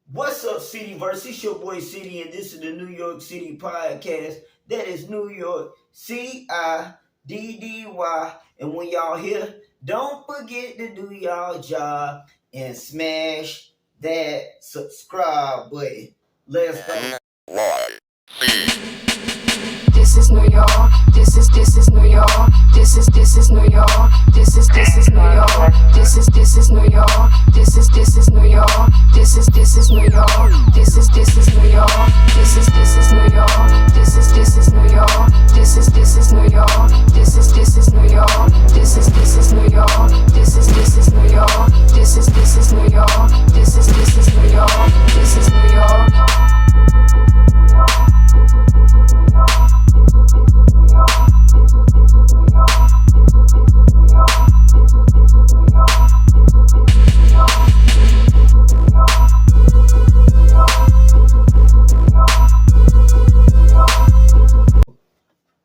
What's up, Cityverse? It's your boy City, and this is the New York City podcast. That is New York CIDDY. And when y'all here, don't forget to do y'all job and smash that subscribe button. Let's go. This is New York. This is New York. This is New York. This is New York. This is New York. This is New York. This is New York. This is New York. This is New York. This is New York. This is New York. This is New York. This is New York. This is New York. This is New York. This is New York. This is New York.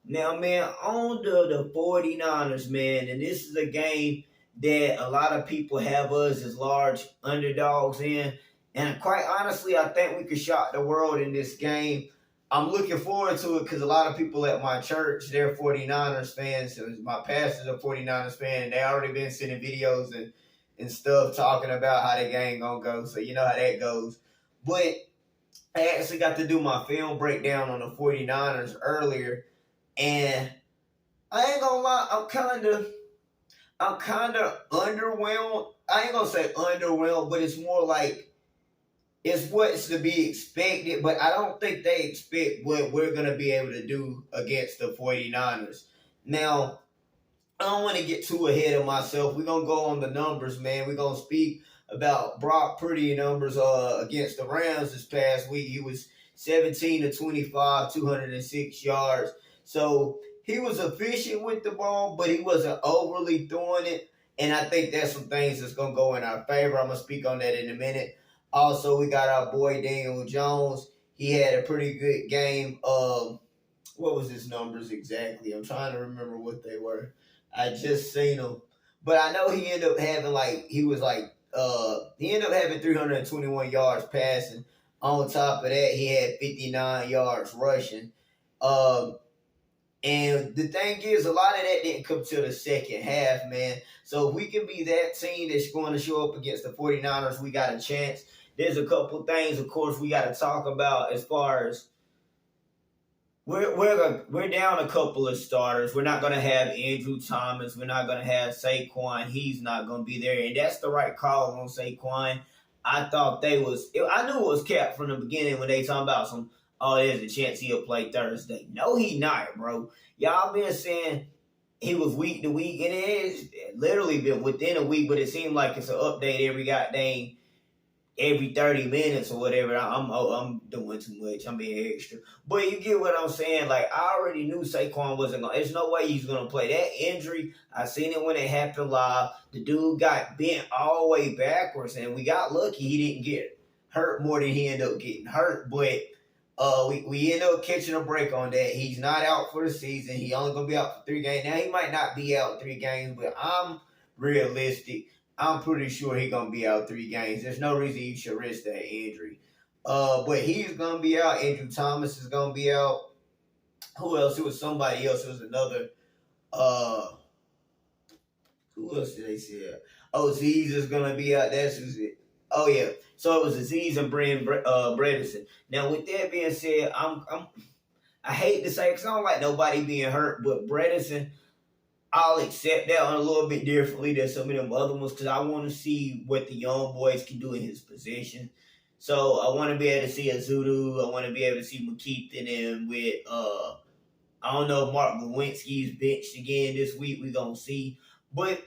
Now, man, on the 49ers, man, and this is a game that a lot of people have us as large underdogs in. And quite honestly, I think we could shock the world in this game. I'm looking forward to it because a lot of people at my church, they're 49ers fans. So my pastor's a 49ers fan, and they already been sending videos and stuff talking about how the game gonna go. So you know how that goes. But I actually got to do my film breakdown on the 49ers earlier. And I ain't gonna lie, I'm kinda underwhelmed. I ain't gonna say underwhelmed, but it's more like it's what's to be expected, but I don't think they expect what we're gonna be able to do against the 49ers. Now, I don't want to get too ahead of myself. We're gonna go on the numbers, man. We're gonna speak about Brock Purdy numbers against the Rams this past week. He was 17 to 25, 206 yards. So he was efficient with the ball, but he wasn't overly throwing it. And I think that's some things that's going to go in our favor. I'm going to speak on that in a minute. Also, we got our boy Daniel Jones. He had a pretty good game. What was his numbers exactly? I'm trying to remember what they were. I just seen them. But I know he ended up having he ended up having 321 yards passing. On top of that, he had 59 yards rushing. And the thing is, a lot of that didn't come till the second half, man. So if we can be that team that's going to show up against the 49ers, we got a chance. There's a couple things, of course, we got to talk about as far as we're down a couple of starters. We're not going to have Andrew Thomas. We're not going to have Saquon. He's not going to be there. And that's the right call on Saquon. I thought I knew it was capped from the beginning when they talking about there's a chance he'll play Thursday. No, he not, bro. Y'all been saying he was week to week, and it is literally been within a week, but it seemed like it's an update every 30 minutes or whatever. I'm doing too much. I'm being extra. But you get what I'm saying? Like, I already knew Saquon wasn't going to. There's no way he's going to play. That injury, I seen it when it happened live. The dude got bent all the way backwards, and we got lucky he didn't get hurt more than he ended up getting hurt. But we end up catching a break on that. He's not out for the season. He only going to be out for 3 games. Now, he might not be out 3 games, but I'm realistic. I'm pretty sure he's going to be out 3 games. There's no reason you should risk that injury. But he's going to be out. Andrew Thomas is going to be out. Who else? It was somebody else. It was another. Who else did they say? Aziz is going to be out. That's who's it. Oh, yeah. So it was Aziz and Bredesen. Now, with that being said, I hate to say it because I don't like nobody being hurt, but Bredesen, I'll accept that one a little bit differently than some of them other ones because I want to see what the young boys can do in his position. So I want to be able to see Azudu. I want to be able to see McKeith in him with, I don't know if Mark Lewinsky's benched again this week. We're going to see. But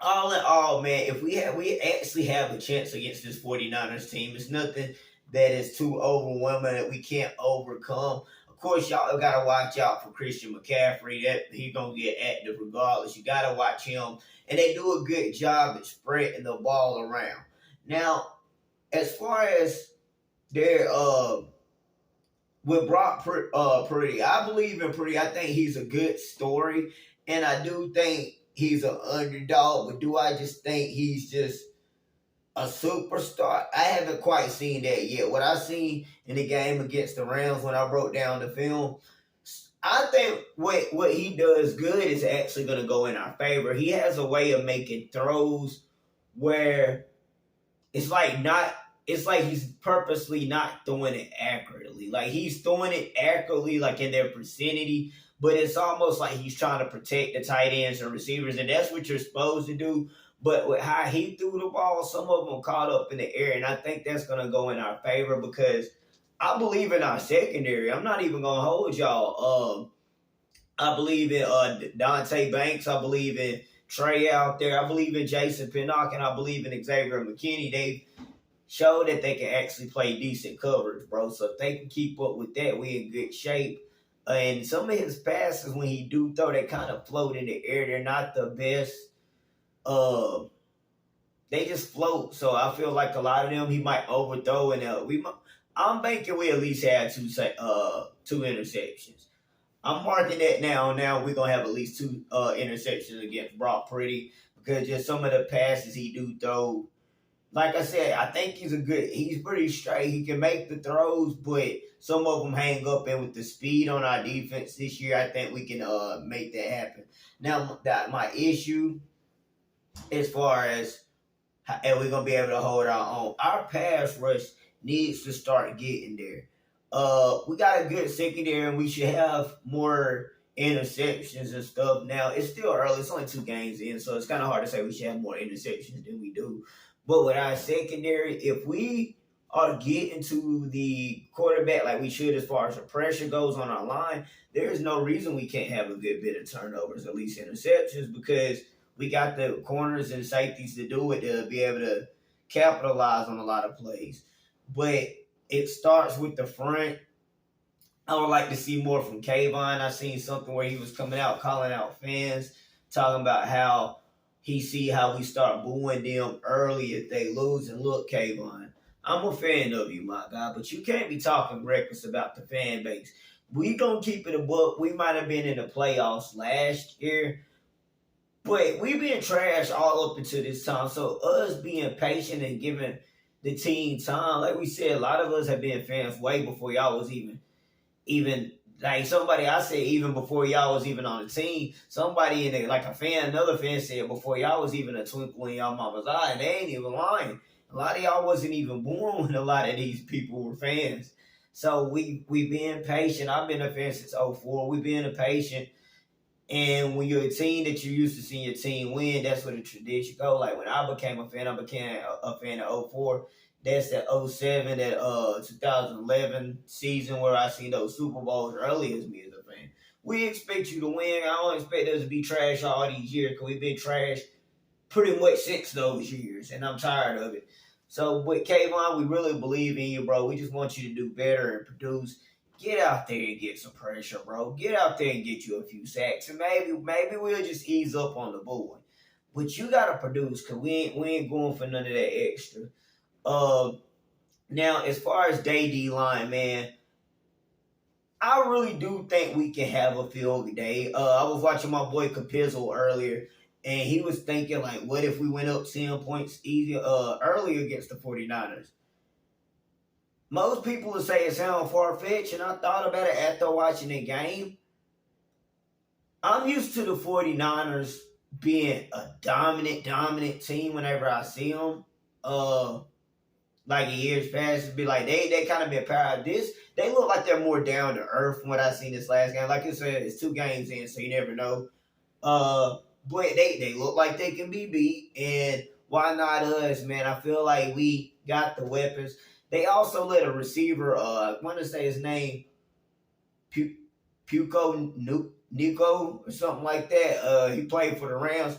all in all, man, if we actually have a chance against this 49ers team, it's nothing that is too overwhelming that we can't overcome. Of course, y'all got to watch out for Christian McCaffrey. That he's going to get active regardless. You got to watch him. And they do a good job at spreading the ball around. Now, as far as their with Brock Purdy, I believe in Purdy. I think he's a good story. And I do think he's an underdog. But do I just think he's just a superstar. I haven't quite seen that yet. What I seen in the game against the Rams when I broke down the film, I think what he does good is actually going to go in our favor. He has a way of making throws where it's like not. It's like he's purposely not throwing it accurately. Like he's throwing it accurately, like in their vicinity, but it's almost like he's trying to protect the tight ends and receivers, and that's what you're supposed to do. But with how he threw the ball, some of them caught up in the air, and I think that's going to go in our favor because I believe in our secondary. I'm not even going to hold y'all. I believe in Dante Banks. I believe in Trey out there. I believe in Jason Pinnock, and I believe in Xavier McKinney. They've showed that they can actually play decent coverage, bro. So if they can keep up with that, we in good shape. And some of his passes, when he do throw, they kind of float in the air. They're not the best. They just float. So I feel like a lot of them he might overthrow, and I'm banking we at least have two interceptions. I'm marking that now. Now we're gonna have at least two interceptions against Brock Purdy because just some of the passes he do throw. Like I said, I think he's pretty straight. He can make the throws, but some of them hang up, and with the speed on our defense this year, I think we can make that happen. Now, my issue as far as how we're going to be able to hold our own, our pass rush needs to start getting there. We got a good secondary, and we should have more interceptions and stuff. Now, it's still early. It's only 2 games in, so it's kind of hard to say we should have more interceptions than we do. But with our secondary, if we are getting to the quarterback like we should as far as the pressure goes on our line, there is no reason we can't have a good bit of turnovers, at least interceptions, because we got the corners and safeties to do it, to be able to capitalize on a lot of plays. But it starts with the front. I would like to see more from Kayvon. I seen something where he was coming out, calling out fans, talking about how he see how we start booing them early if they lose. And look, Kayvon, I'm a fan of you, my guy, but you can't be talking reckless about the fan base. We gonna keep it a book. We might have been in the playoffs last year, but we been trashed all up until this time. So us being patient and giving the team time, like we said, a lot of us have been fans way before y'all was even like somebody I said even before y'all was even on the team. Somebody in there, like another fan said before y'all was even a twinkle in y'all mama's eye, and they ain't even lying. A lot of y'all wasn't even born when a lot of these people were fans. So we been patient. I've been a fan since 04. We been patient. And when you're a team that you're used to seeing your team win, that's where the tradition go. Like when I became a fan a fan of 04. That's that 07, that 2011 season where I seen those Super Bowls early as me as a fan. We expect you to win. I don't expect us to be trash all these years because we've been trash pretty much since those years, and I'm tired of it. So with Kayvon, we really believe in you, bro. We just want you to do better and produce. Get out there and get some pressure, bro. Get out there and get you a few sacks, and maybe we'll just ease up on the board. But you gotta produce, cause we ain't going for none of that extra. Now, as far as D line, man, I really do think we can have a field day. I was watching my boy Capizzle earlier, and he was thinking, like, what if we went up 10 points early against the 49ers? Most people would say it sounds far-fetched, and I thought about it after watching the game. I'm used to the 49ers being a dominant team whenever I see them. Like in years past, it'd be like they kind of been proud of this. They look like they're more down to earth from what I seen this last game. Like I said, it's 2 games in, so you never know. But they look like they can be beat, and why not us, man? I feel like we got the weapons. They also let a receiver, I want to say his name, Nico or something like that. He played for the Rams.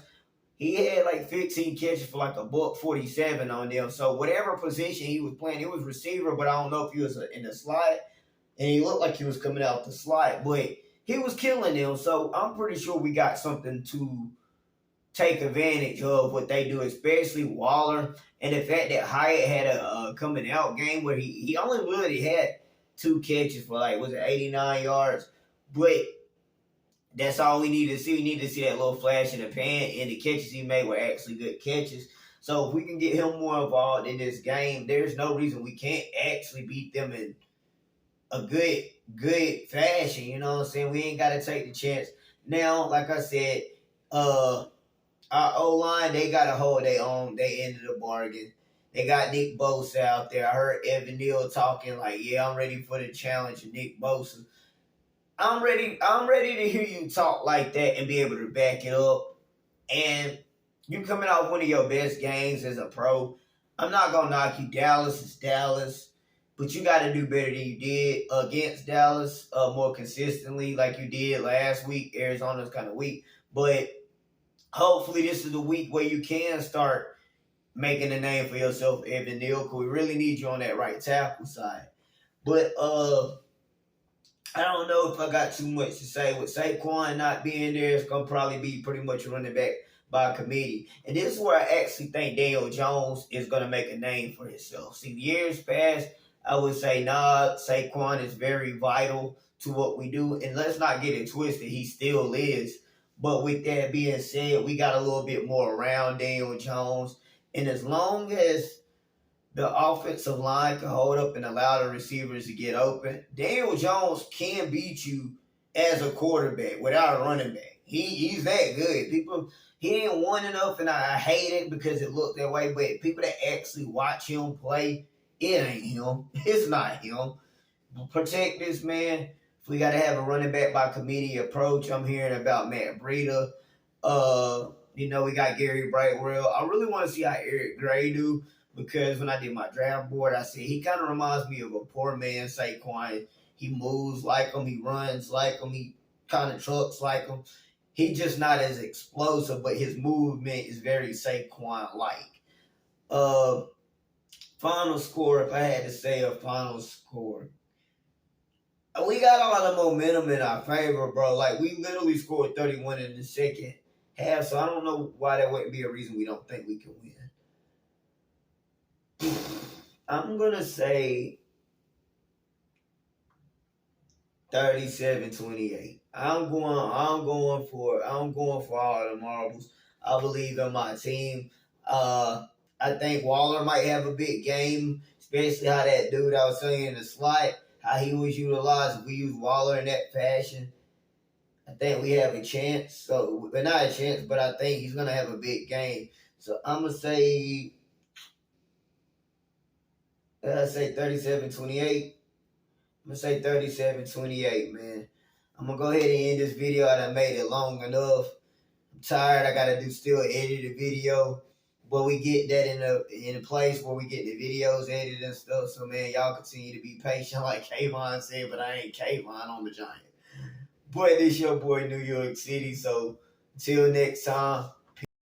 He had like 15 catches for like $147 on them. So whatever position he was playing, it was receiver, but I don't know if he was in the slot. And he looked like he was coming out the slot, but he was killing them. So I'm pretty sure we got something to take advantage of what they do, especially Waller. And the fact that Hyatt had a coming out game where he only really had 2 catches for 89 yards. But that's all we need to see. We need to see that little flash in the pan, and the catches he made were actually good catches. So if we can get him more involved in this game, there's no reason we can't actually beat them in a good fashion. You know what I'm saying? We ain't got to take the chance. Now, like I said, our O-line, they got to hold their own. They ended the bargain. They got Nick Bosa out there. I heard Evan Neal talking like, yeah, I'm ready for the challenge of Nick Bosa. I'm ready to hear you talk like that and be able to back it up. And you coming off one of your best games as a pro. I'm not going to knock you. Dallas is Dallas. But you got to do better than you did against Dallas more consistently like you did last week. Arizona's kind of weak. But hopefully this is the week where you can start making a name for yourself, Evan Neal, because we really need you on that right tackle side. But I don't know if I got too much to say. With Saquon not being there, it's going to probably be pretty much running back by committee. And this is where I actually think Daniel Jones is going to make a name for himself. See, years past, I would say, Saquon is very vital to what we do. And let's not get it twisted. He still is. But with that being said, we got a little bit more around Daniel Jones. And as long as the offensive line can hold up and allow the receivers to get open, Daniel Jones can beat you as a quarterback without a running back. He's that good. He ain't won enough, and I hate it because it looked that way. But people that actually watch him play, it ain't him. It's not him. Protect this man. If we got to have a running back by committee approach, I'm hearing about Matt Breida. We got Gary Brightwell. I really want to see how Eric Gray do, because when I did my draft board, I said he kind of reminds me of a poor man Saquon. He moves like him. He runs like him. He kind of trucks like him. He's just not as explosive, but his movement is very Saquon-like. Final score, if I had to say a final score. We got a lot of momentum in our favor, bro. Like, we literally scored 31 in the second half, so I don't know why that wouldn't be a reason we don't think we can win. I'm going to say 37-28. I'm going for all the marbles. I believe in my team. I think Waller might have a big game, especially how that dude I was saying in the slot, how he was utilized. If we use Waller in that fashion, I think we have a chance. So, but not a chance, but I think he's gonna have a big game. So I'm gonna say 37-28. I'm gonna say 37-28, man. I'm gonna go ahead and end this video. I done made it long enough. I'm tired. I gotta still edit the video. But we get that in a place where we get the videos edited and stuff. So, man, y'all continue to be patient like Kayvon said, but I ain't Kayvon on the Giant. But this your boy, New York City. So, until next time.